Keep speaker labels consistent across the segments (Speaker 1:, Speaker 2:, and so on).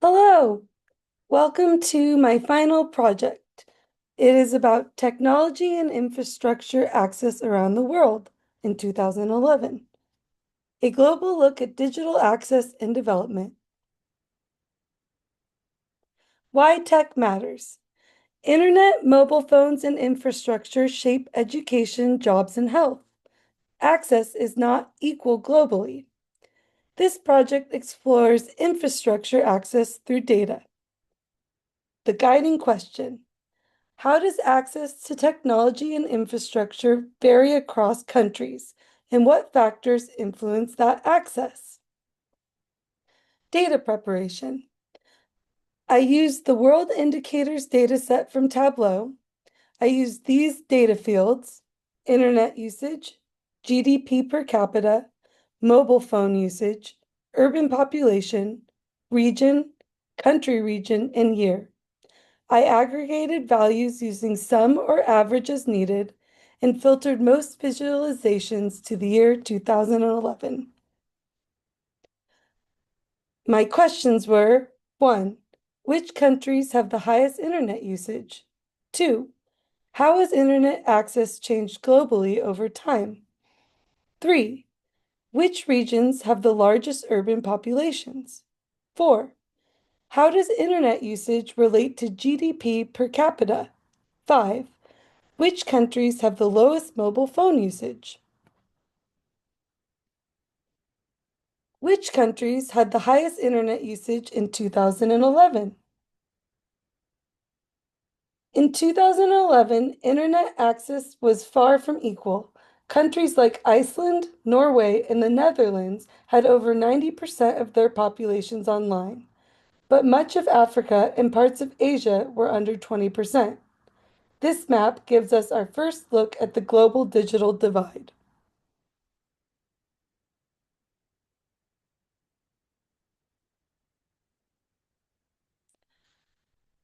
Speaker 1: Hello, welcome to my final project. It is about technology and infrastructure access around the world in 2011. A global look at digital access and development. Why tech matters. Internet, mobile phones, and infrastructure shape education, jobs, and health. Access is not equal globally. This project explores infrastructure access through data. The guiding question. How does access to technology and infrastructure vary across countries, and what factors influence that access? Data preparation. I used the World Indicators dataset from Tableau. I used these data fields: internet usage, GDP per capita, mobile phone usage, urban population, region, country region, and year. I aggregated values using sum or average as needed and filtered most visualizations to the year 2011. My questions were: 1. Which countries have the highest internet usage? 2. How has internet access changed globally over time? 3. Which regions have the largest urban populations? 4. How does internet usage relate to GDP per capita? 5. Which countries have the lowest mobile phone usage? Which countries had the highest internet usage in 2011? In 2011, internet access was far from equal. Countries like Iceland, Norway, and the Netherlands had over 90% of their populations online, but much of Africa and parts of Asia were under 20%. This map gives us our first look at the global digital divide.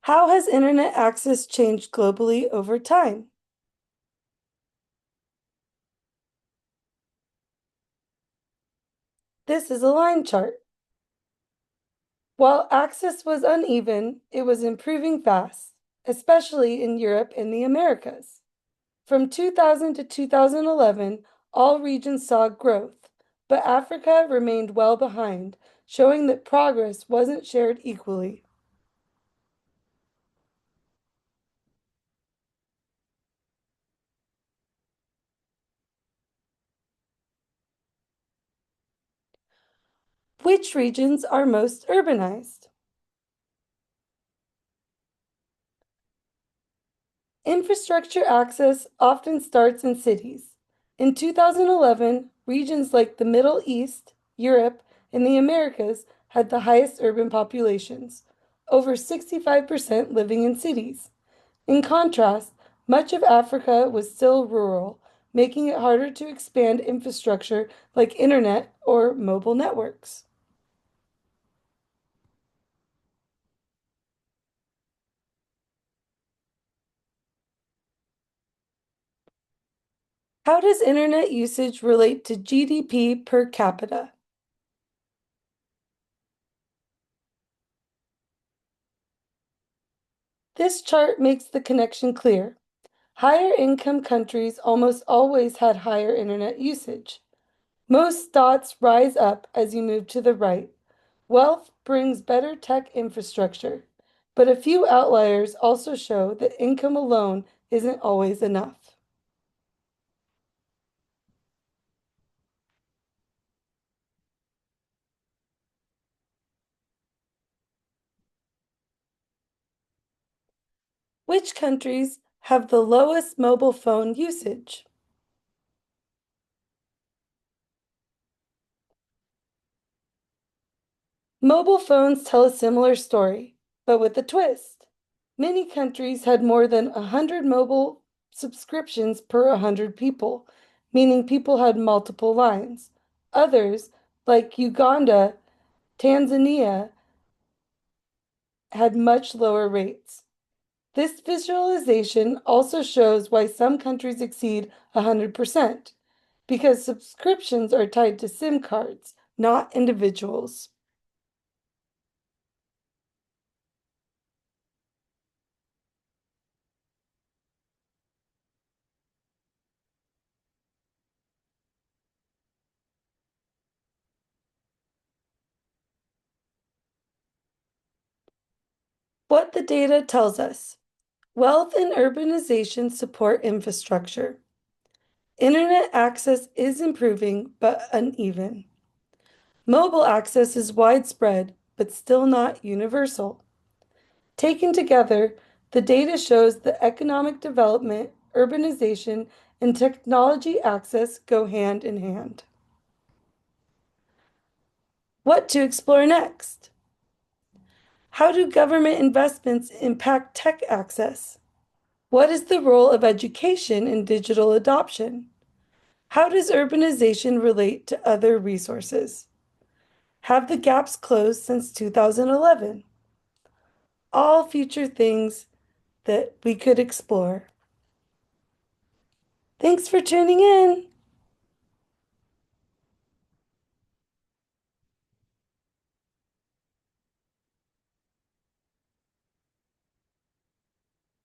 Speaker 1: How has internet access changed globally over time? This is a line chart. While access was uneven, it was improving fast, especially in Europe and the Americas. From 2000 to 2011, all regions saw growth, but Africa remained well behind, showing that progress wasn't shared equally. Which regions are most urbanized? Infrastructure access often starts in cities. In 2011, regions like the Middle East, Europe, and the Americas had the highest urban populations, over 65% living in cities. In contrast, much of Africa was still rural, making it harder to expand infrastructure like internet or mobile networks. How does internet usage relate to GDP per capita? This chart makes the connection clear. Higher income countries almost always had higher internet usage. Most dots rise up as you move to the right. Wealth brings better tech infrastructure, but a few outliers also show that income alone isn't always enough. Which countries have the lowest mobile phone usage? Mobile phones tell a similar story, but with a twist. Many countries had more than 100 mobile subscriptions per 100 people, meaning people had multiple lines. Others, like Uganda, Tanzania, had much lower rates. This visualization also shows why some countries exceed 100%, because subscriptions are tied to SIM cards, not individuals. What the data tells us. Wealth and urbanization support infrastructure. Internet access is improving but uneven. Mobile access is widespread but still not universal. Taken together, the data shows that economic development, urbanization, and technology access go hand in hand. What to explore next? How do government investments impact tech access? What is the role of education in digital adoption? How does urbanization relate to other resources? Have the gaps closed since 2011? All future things that we could explore. Thanks for tuning in.